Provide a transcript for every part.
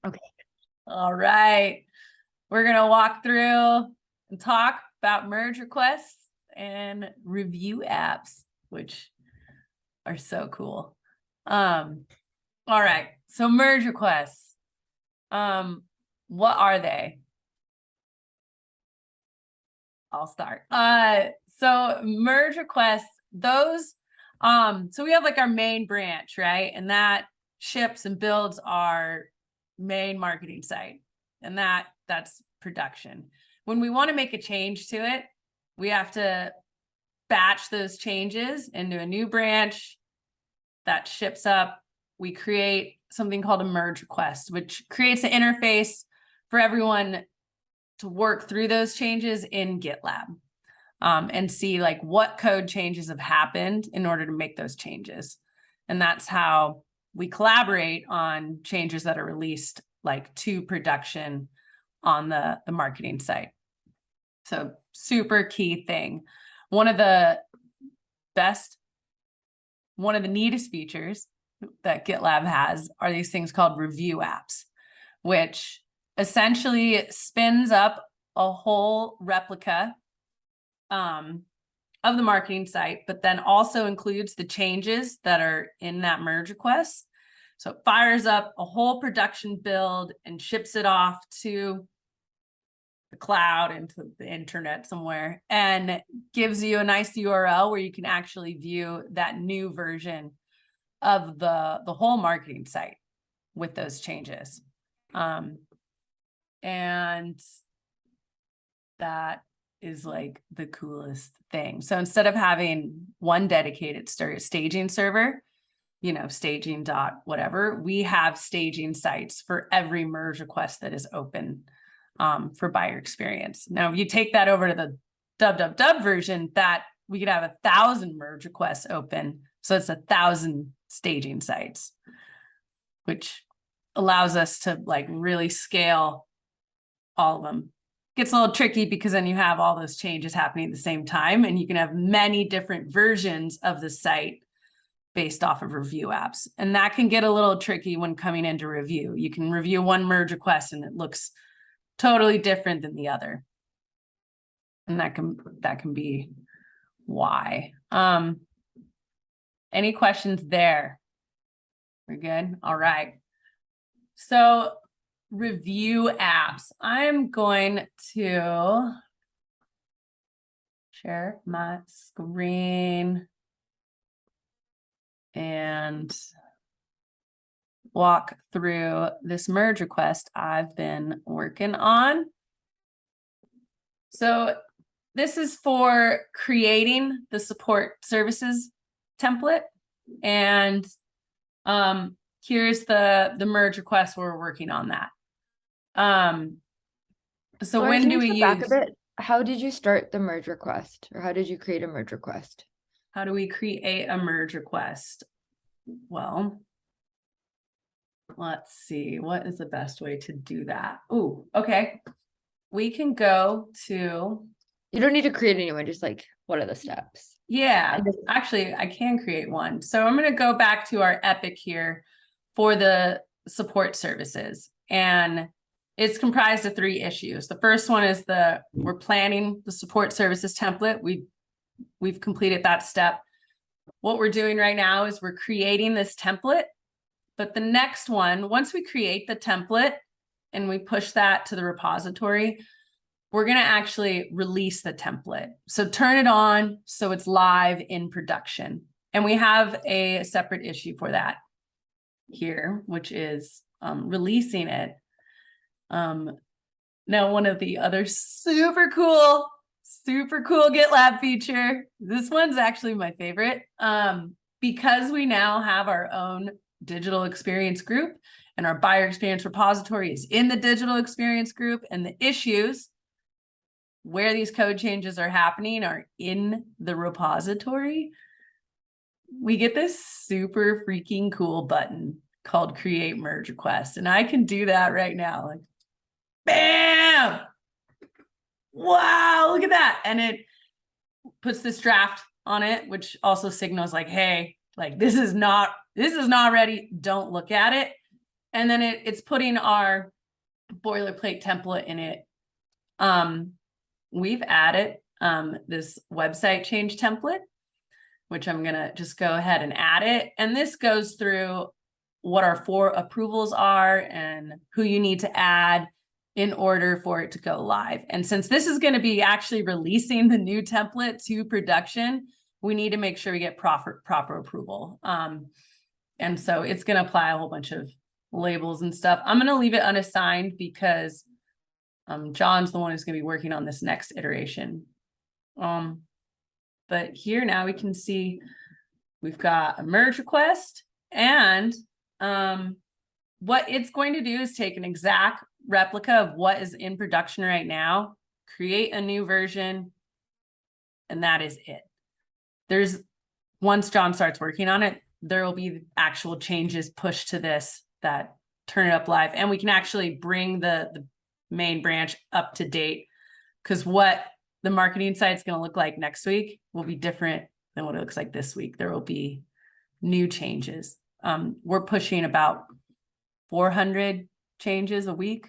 Okay. All right. We're going to walk through and talk about merge requests and review apps, which are so cool. All right. So merge requests. What are they? I'll start. So merge requests, those, so we have like our main branch, right? And that ships and builds our main marketing site. And that's production. When we want to make a change to it, we have to batch those changes into a new branch that ships up. We create something called a merge request, which creates an interface for everyone to work through those changes in GitLab and see like what code changes have happened in order to make those changes. And that's how we collaborate on changes that are released like to production on the marketing site. So super key thing. One of the neatest features that GitLab has are these things called review apps, which essentially spins up a whole replica of the marketing site, but then also includes the changes that are in that merge request. So it fires up a whole production build and ships it off to the cloud, into the internet somewhere, and gives you a nice URL where you can actually view that new version of the whole marketing site with those changes. And that is like the coolest thing. So instead of having one dedicated staging server, staging dot whatever, we have staging sites for every merge request that is open for buyer experience. Now, if you take that over to the www version, that we could have 1,000 merge requests open. So it's 1,000 staging sites, which allows us to like really scale all of them. Gets a little tricky because then you have all those changes happening at the same time, and you can have many different versions of the site based off of review apps. And that can get a little tricky when coming into review. You can review one merge request and it looks totally different than the other. And that can be why. Any questions there? We're good? All right. So review apps. I'm going to share my screen and walk through this merge request I've been working on. So this is for creating the support services template. And here's the merge request where we're working on that. So when do we use back a bit? How did you start the merge request, or how did you create a merge request? How do we create a merge request? Well, let's see. What is the best way to do that? Oh, okay. We can go to... You don't need to create a new one, just like, what are the steps? Yeah, actually, I can create one. So I'm going to go back to our epic here for the support services. And it's comprised of 3 issues. The first one is we're planning the support services template. We've completed that step. What we're doing right now is we're creating this template. But the next one, once we create the template and we push that to the repository, we're going to actually release the template. So turn it on so it's live in production. And we have a separate issue for that here, which is releasing it. Now, one of the other super cool GitLab feature, this one's actually my favorite, because we now have our own digital experience group, and our buyer experience repository is in the digital experience group, and the issues where these code changes are happening are in the repository. We get this super freaking cool button called Create Merge Request, and I can do that right now. Like, bam! Wow, look at that. And it puts this draft on it, which also signals like, hey, like this is not ready. Don't look at it. And then it's putting our boilerplate template in it. We've added this website change template, which I'm gonna just go ahead and add it. And this goes through what our 4 approvals are and who you need to add in order for it to go live. And since this is going to be actually releasing the new template to production, we need to make sure we get proper approval. And so it's going to apply a whole bunch of labels and stuff. I'm going to leave it unassigned because John's the one who's going to be working on this next iteration. But here now we can see we've got a merge request, and what it's going to do is take an exact replica of what is in production right now, create a new version, and that is it. Once John starts working on it, there will be actual changes pushed to this that turn it up live, and we can actually bring the main branch up to date, because what the marketing site is going to look like next week will be different than what it looks like this week. There will be new changes. We're pushing about 400 changes a week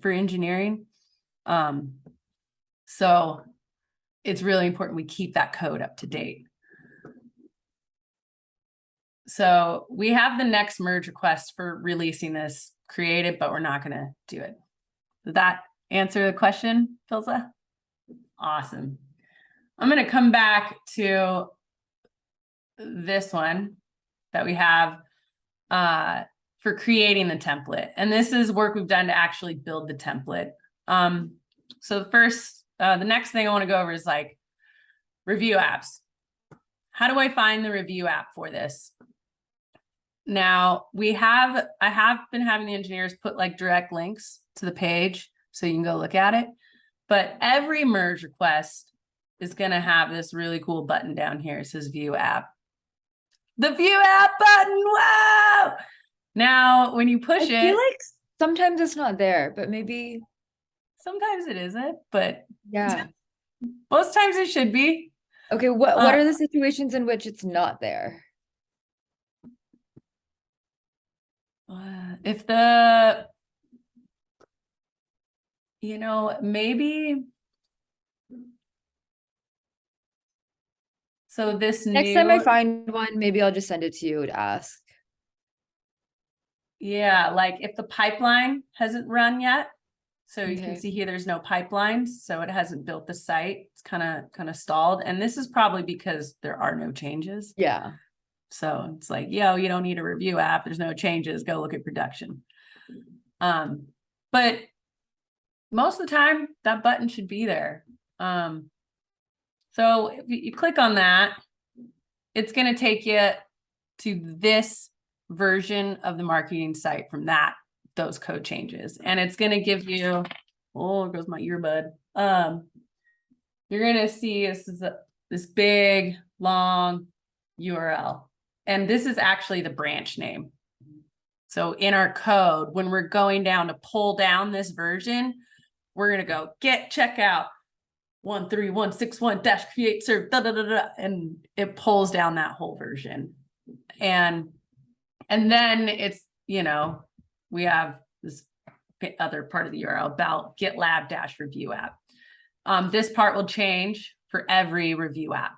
for engineering. So it's really important we keep that code up to date. So we have the next merge request for releasing this created, but we're not going to do it. Did that answer the question, Filza? Awesome. I'm going to come back to this one that we have for creating the template. And this is work we've done to actually build the template. So the next thing I want to go over is like review apps. How do I find the review app for this? Now I have been having the engineers put like direct links to the page so you can go look at it. But every merge request is going to have this really cool button down here. It says view app. The view app button. Wow. Now, when you push I feel like sometimes it's not there, but maybe sometimes it isn't, but yeah. Most times it should be. Okay, what are the situations in which it's not there? If maybe. So this Next time I find one, maybe I'll just send it to you to ask. Yeah, like if the pipeline hasn't run yet. So you can see here, there's no pipelines. So it hasn't built the site. It's kind of stalled. And this is probably because there are no changes. Yeah. So it's like, yo, you don't need a review app. There's no changes. Go look at production. But most of the time that button should be there. So if you click on that, it's going to take you to this version of the marketing site from those code changes. And it's going to give you, oh, there goes my earbud. You're going to see this big, long URL. And this is actually the branch name. So in our code, when we're going down to pull down this version, we're going to go get checkout 13161-create serve, and it pulls down that whole version. And then it's, we have this other part of the URL about GitLab review app. This part will change for every review app.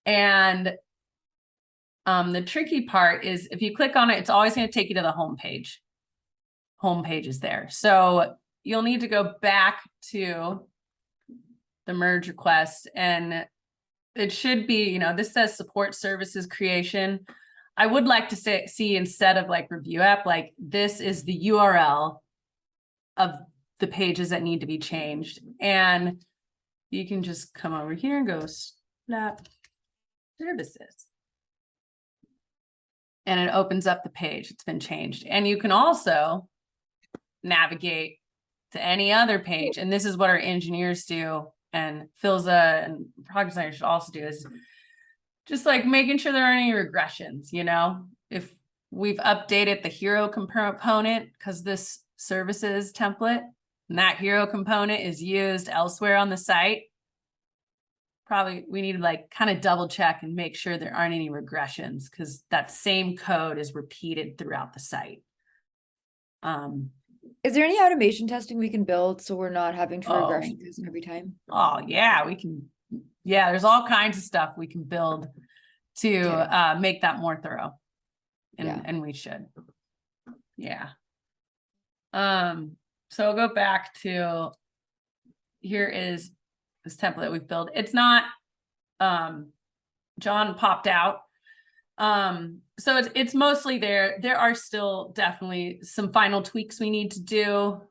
And the tricky part is if you click on it, it's always going to take you to the home page. Home page is there. So you'll need to go back to the merge request, and it should be, this says support services creation. I would like to see instead of like review app, like this is the URL of the pages that need to be changed. And you can just come over here and go snap services. And it opens up the page. It's been changed. And you can also navigate to any other page. And this is what our engineers do. And Filza and project designers should also do is just like making sure there aren't any regressions, if we've updated the hero component, because this services template and that hero component is used elsewhere on the site, probably we need to like kind of double check and make sure there aren't any regressions, because that same code is repeated throughout the site. Is there any automation testing we can build so we're not having to regression Oh, test every time? oh yeah, we can. Yeah, there's all kinds of stuff we can build to make that more thorough. And we should. Yeah. So I'll go back to, here is this template we've built. It's not, John popped out. So it's mostly there. There are still definitely some final tweaks we need to do,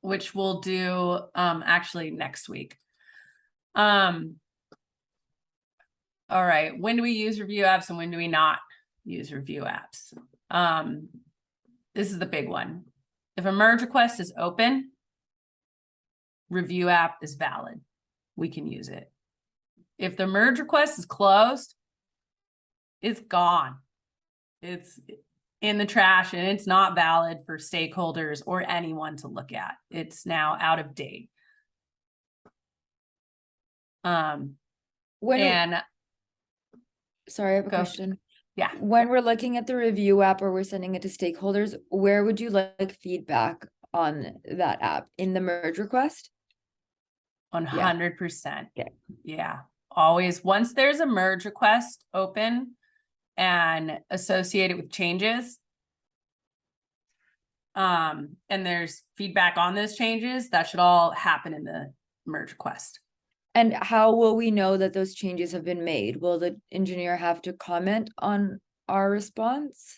which we'll do actually next week. All right, when do we use review apps and when do we not use review apps? This is the big one. If a merge request is open, review app is valid. We can use it. If the merge request is closed, it's gone. It's in the trash and it's not valid for stakeholders or anyone to look at. It's now out of date. Sorry, I have a question. Yeah. When we're looking at the review app or we're sending it to stakeholders, where would you like feedback on that app? In the merge request? 100%. Yeah. Always, once there's a merge request open and associated with changes, and there's feedback on those changes, that should all happen in the merge request. And how will we know that those changes have been made? Will the engineer have to comment on our response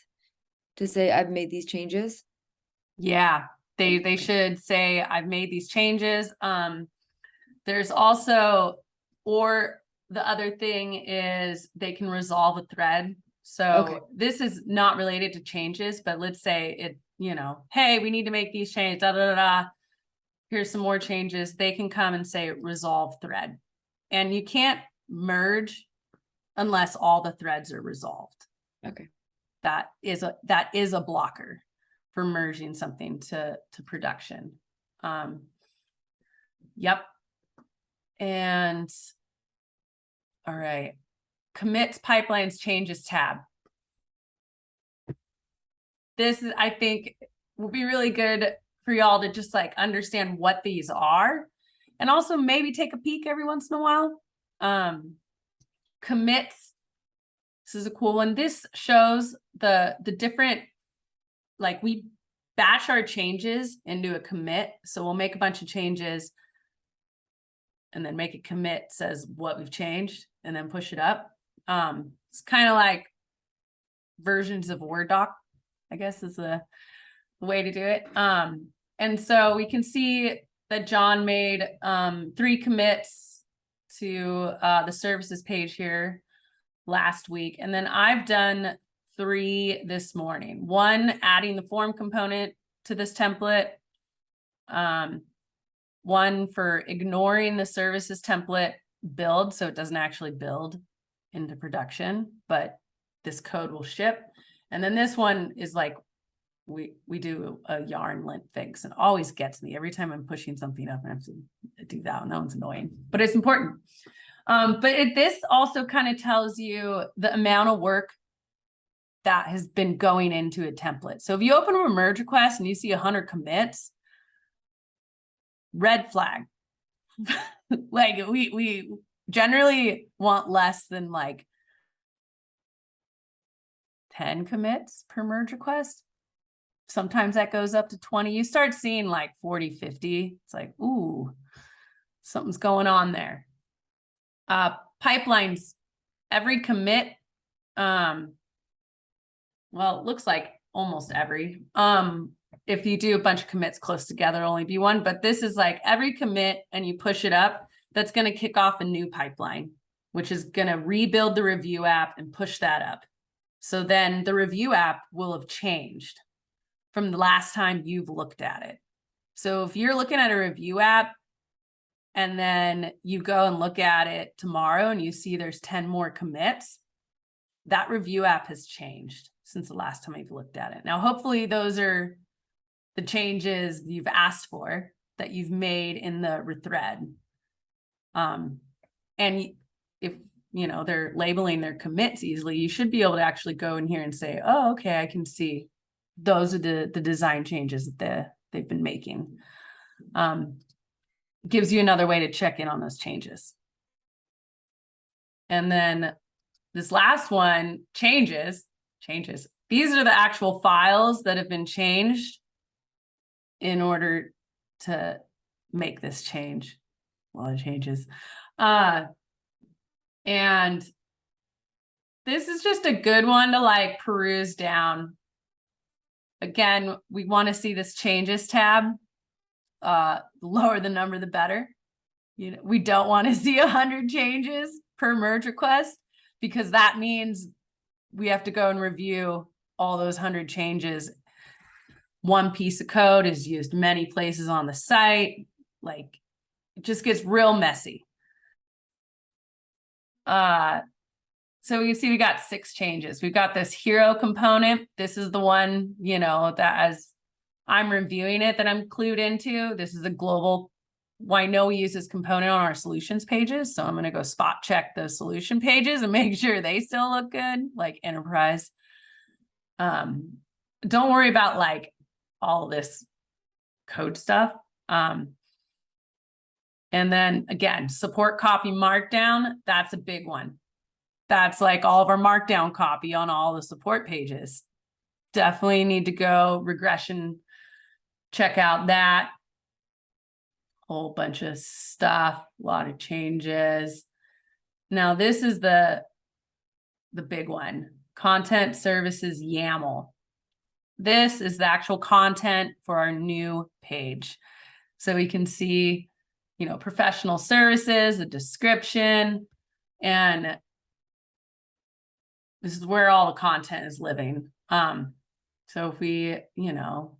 to say, I've made these changes? Yeah, they should say, I've made these changes. There's also, or the other thing is they can resolve a thread. So this is not related to changes, but let's say it, hey, we need to make these changes, here's some more changes. They can come and say resolve thread. And you can't merge unless all the threads are resolved. Okay. That is a blocker for merging something to production. Yep. And all right, commits, pipelines, changes tab. This is, I think, will be really good for y'all to just like understand what these are, and also maybe take a peek every once in a while. Commits. This is a cool one. This shows the different, like we batch our changes into a commit. So we'll make a bunch of changes and then make a commit, says what we've changed, and then push it up. It's kind of like versions of Word doc, I guess is the way to do it. And so we can see that John made 3 commits to the services page here last week. And then I've done 3 this morning. 1, adding the form component to this template. 1 for ignoring the services template build, so it doesn't actually build into production, but this code will ship. And then this one is like, we do a yarn lint fix, and always gets me every time I'm pushing something up and I have to do that one. That one's annoying, but it's important. But this also kind of tells you the amount of work that has been going into a template. So if you open a merge request and you see 100 commits, red flag. Like we generally want less than like 10 commits per merge request. Sometimes that goes up to 20. You start seeing like 40, 50. It's like, ooh, something's going on there. Pipelines, every commit, well, it looks like almost every, if you do a bunch of commits close together, it'll only be one, but this is like every commit and you push it up, that's going to kick off a new pipeline, which is going to rebuild the review app and push that up. So then the review app will have changed from the last time you've looked at it. So if you're looking at a review app and then you go and look at it tomorrow and you see there's 10 more commits, that review app has changed since the last time you've looked at it. Now, hopefully those are the changes you've asked for, that you've made in the rethread. And if they're labeling their commits easily, you should be able to actually go in here and say, oh, okay, I can see those are the design changes that they've been making. Gives you another way to check in on those changes. And then this last one, changes. These are the actual files that have been changed in order to make this change. A lot of changes. And this is just a good one to like peruse down. Again, we want to see this changes tab. The lower the number, the better. You know, we don't want to see 100 changes per merge request, because that means we have to go and review all those 100 changes. One piece of code is used many places on the site. Like, it just gets real messy. So you see we got 6 changes. We've got this hero component. This is the one, you know, that as I'm reviewing it that I'm clued into. This is a global, well, I know we use this component on our solutions pages. So I'm going to go spot check those solution pages and make sure they still look good, like enterprise. Don't worry about like all this code stuff. And then again, support copy markdown. That's a big one. That's like all of our markdown copy on all the support pages. Definitely need to go regression, check out that. Whole bunch of stuff, a lot of changes. Now this is the big one, content services YAML. This is the actual content for our new page. So we can see, you know, professional services, the description, and this is where all the content is living. So if we, you know,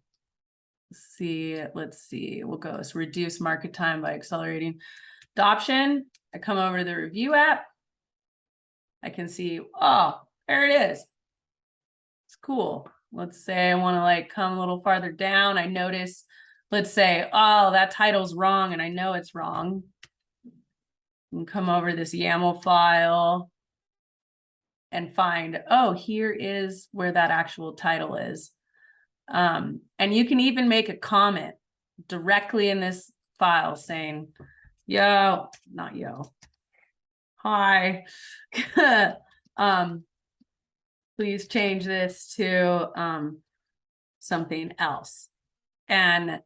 let's see, we'll go, so reduce market time by accelerating adoption. I come over to the review app. I can see, oh, there it is. It's cool. Let's say I want to like come a little farther down. I notice, let's say, oh, that title's wrong and I know it's wrong. And come over to this YAML file and find, oh, here is where that actual title is. And you can even make a comment directly in this file saying, yo, not yo, hi, please change this to something else. And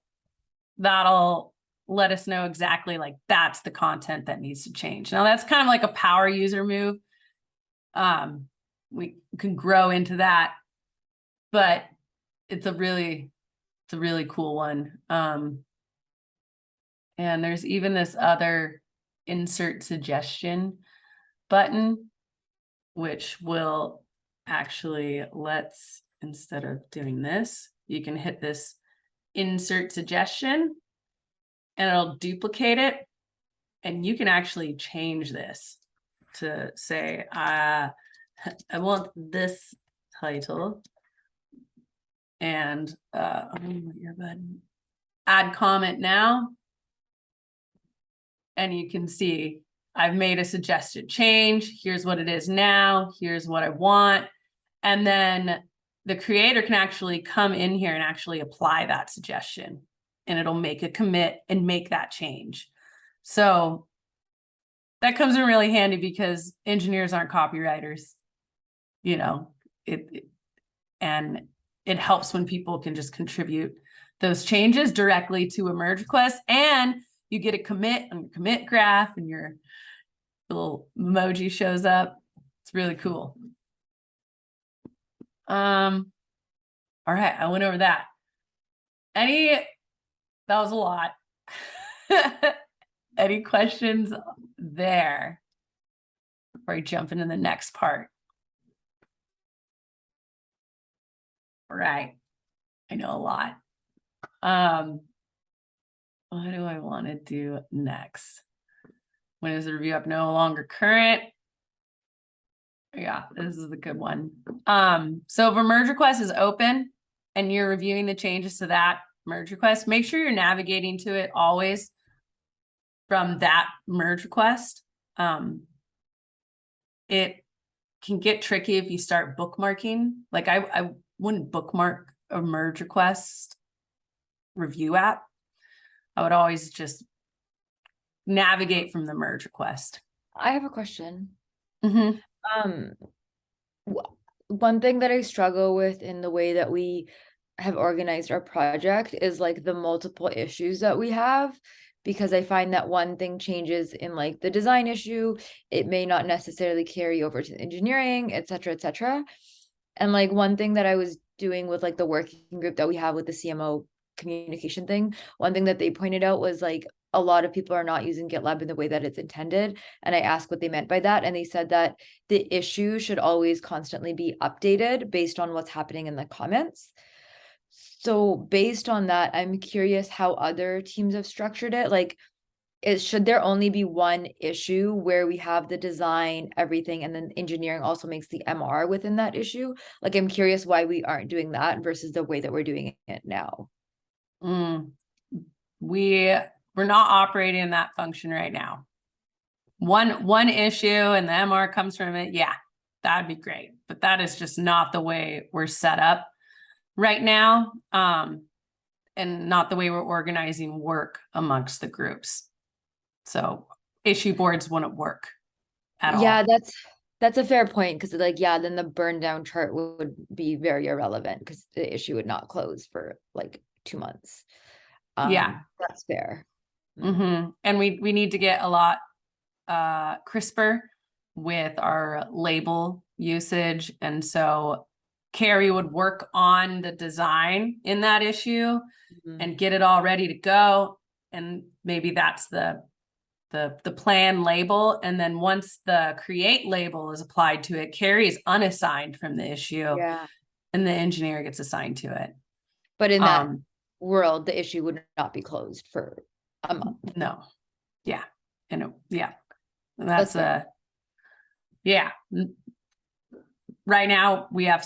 that'll let us know exactly like that's the content that needs to change. Now that's kind of like a power user move. We can grow into that, but it's a really cool one. And there's even this other insert suggestion button, which will actually, let's, instead of doing this, you can hit this insert suggestion and it'll duplicate it. And you can actually change this to say, I want this title. And add comment now. And you can see I've made a suggested change. Here's what it is now. Here's what I want. And then the creator can actually come in here and actually apply that suggestion. And it'll make a commit and make that change. So that comes in really handy because engineers aren't copywriters. You know, and it helps when people can just contribute those changes directly to a merge request, and you get a commit on your commit graph and your little emoji shows up. It's really cool. All right, I went over that. That was a lot. Any questions there before I jump into the next part? Right. I know a lot. What do I want to do next? When is the review up no longer current? Yeah, this is a good one. So if a merge request is open and you're reviewing the changes to that merge request, make sure you're navigating to it always from that merge request. It can get tricky if you start bookmarking. Like I wouldn't bookmark a merge request review app, I would always just navigate from the merge request. I have a question. Mm-hmm. Um, one thing that I struggle with in the way that we have organized our project is like the multiple issues that we have, because I find that one thing changes in like the design issue, it may not necessarily carry over to engineering, et cetera, et cetera. And like one thing that I was doing with like the working group that we have with the CMO communication thing, one thing that they pointed out was like a lot of people are not using GitLab in the way that it's intended. And I asked what they meant by that. And they said that the issue should always constantly be updated based on what's happening in the comments. So based on that, I'm curious how other teams have structured it. Like, should there only be one issue where we have the design, everything, and then engineering also makes the MR within that issue? Like, I'm curious why we aren't doing that versus the way that we're doing it now. We're not operating in that function right now. One issue and the MR comes from it. Yeah, that'd be great. But that is just not the way we're set up right now. And not the way we're organizing work amongst the groups. So issue boards wouldn't work at all. Yeah, that's a fair point, because like, yeah, then the burn down chart would be very irrelevant because the issue would not close for like 2 months. Yeah. That's fair. And we need to get a lot crisper with our label usage. And so Carrie would work on the design in that issue and get it all ready to go. And maybe that's the plan label. And then once the create label is applied to it, Carrie is unassigned from the issue. Yeah. And the engineer gets assigned to it. But in that world, the issue would not be closed for a month. No. Yeah. And yeah. And That's yeah. Right now we have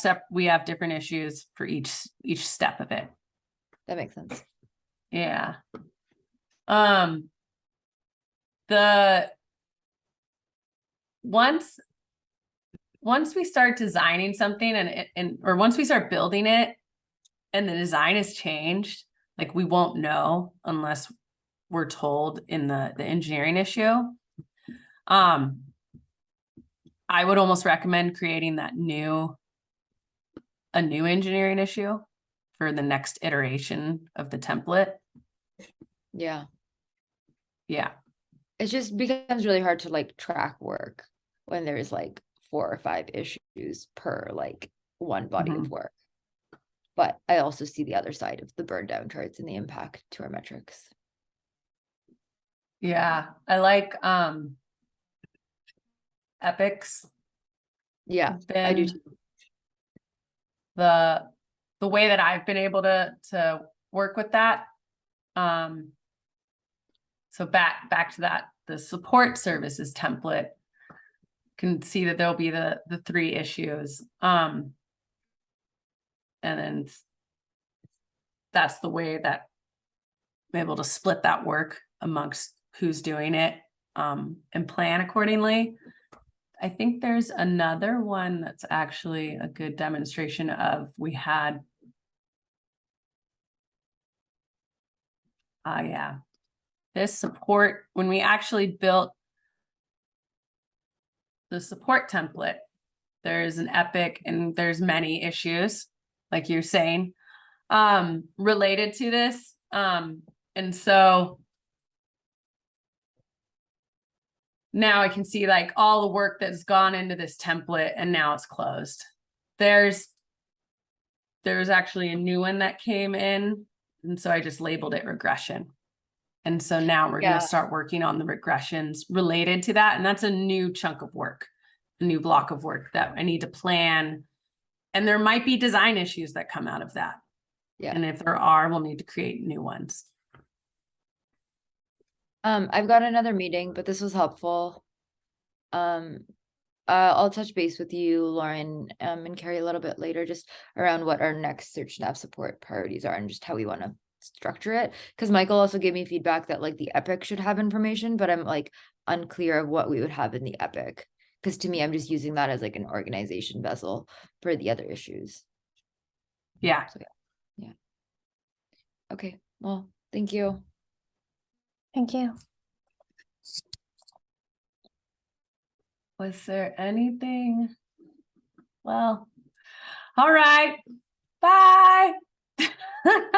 different issues for each step of it. That makes sense. Yeah. Once we start designing something or once we start building it and the design has changed, like we won't know unless we're told in the engineering issue. I would almost recommend creating a new engineering issue for the next iteration of the template. Yeah. Yeah. It just becomes really hard to like track work when there's like 4 or 5 issues per like one body of work. But I also see the other side of the burn down charts and the impact to our metrics. Yeah, I like epics. Yeah, I do too. The way that I've been able to work with that. So back to that, the support services template, can see that there'll be the 3 issues. And then that's the way that I'm able to split that work amongst who's doing it, and plan accordingly. I think there's another one that's actually a good demonstration of we had. Yeah. This support, when we actually built the support template, there's an epic and there's many issues, like you're saying, related to this. And so now I can see like all the work that's gone into this template and now it's closed. There's actually a new one that came in. And so I just labeled it regression. And so now we're going to start working on the regressions related to that. And that's a new chunk of work, a new block of work that I need to plan. And there might be design issues that come out of that. Yeah. And if there are, we'll need to create new ones. I've got another meeting, but this was helpful. I'll touch base with you, Lauren, and Carrie a little bit later, just around what our next search nav support priorities are and just how we want to structure it. Because Michael also gave me feedback that like the epic should have information, but I'm like unclear of what we would have in the epic. Because to me, I'm just using that as like an organization vessel for the other issues. Yeah. So, yeah. Yeah. Okay, well, thank you. Thank you. Was there anything? Well, all right. Bye.